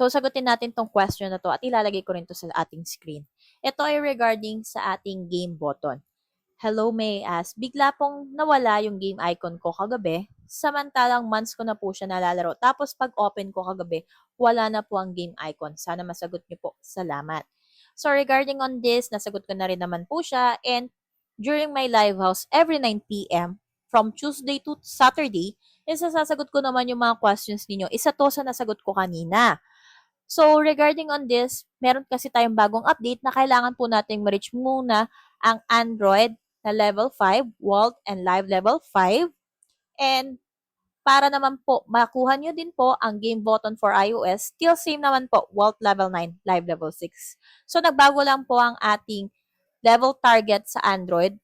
So, sagutin natin tong question na to at ilalagay ko rin to sa ating screen. Ito ay regarding sa ating game button. Hello, May ask, bigla pong nawala yung game icon ko kagabi, samantalang months ko na po siya nalalaro. Tapos pag open ko kagabi, wala na po ang game icon. Sana masagot niyo po. Salamat. So regarding on this, nasagot ko na rin naman po siya. And during my live house, every 9 p.m., from Tuesday to Saturday, sasagot ko naman yung mga questions ninyo. Isa to sa nasagot ko kanina. So, regarding on this, meron kasi tayong bagong update na kailangan po nating ma-reach muna ang Android na level 5, Vault and Live level 5. And para naman po, makuha nyo din po ang game button for iOS, still same naman po, Vault level 9, Live level 6. So, nagbago lang po ang ating level target sa Android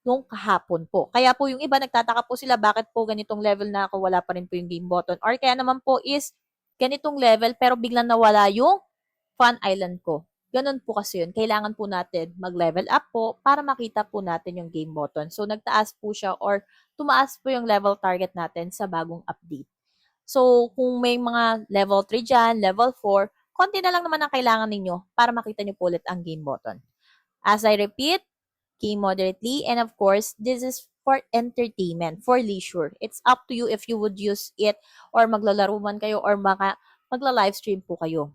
nung kahapon po. Kaya po yung iba nagtataka po sila bakit po ganitong level na ako, wala pa rin po yung game button. Or kaya naman po is ganitong level pero biglang nawala yung Fun Island ko. Ganun po kasi yun. Kailangan po natin mag-level up po para makita po natin yung game button. So, nagtaas po siya or tumaas po yung level target natin sa bagong update. So, kung may mga level 3 dyan, level 4, konti na lang naman ang kailangan ninyo para makita nyo po ulit ang game button. As I repeat, game moderately, and of course, this is for entertainment, for leisure. It's up to you if you would use it or maglalaro man kayo or magla-live stream po kayo.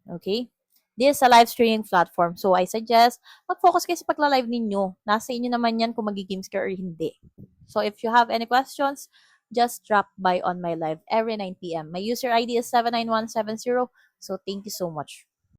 Okay? This is a live streaming platform. So, I suggest, mag-focus kayo sa pagla-live ninyo. Nasa inyo naman yan kung mag-games ka or hindi. So, if you have any questions, just drop by on my live every 9 p.m. My user ID is 79170. So, thank you so much.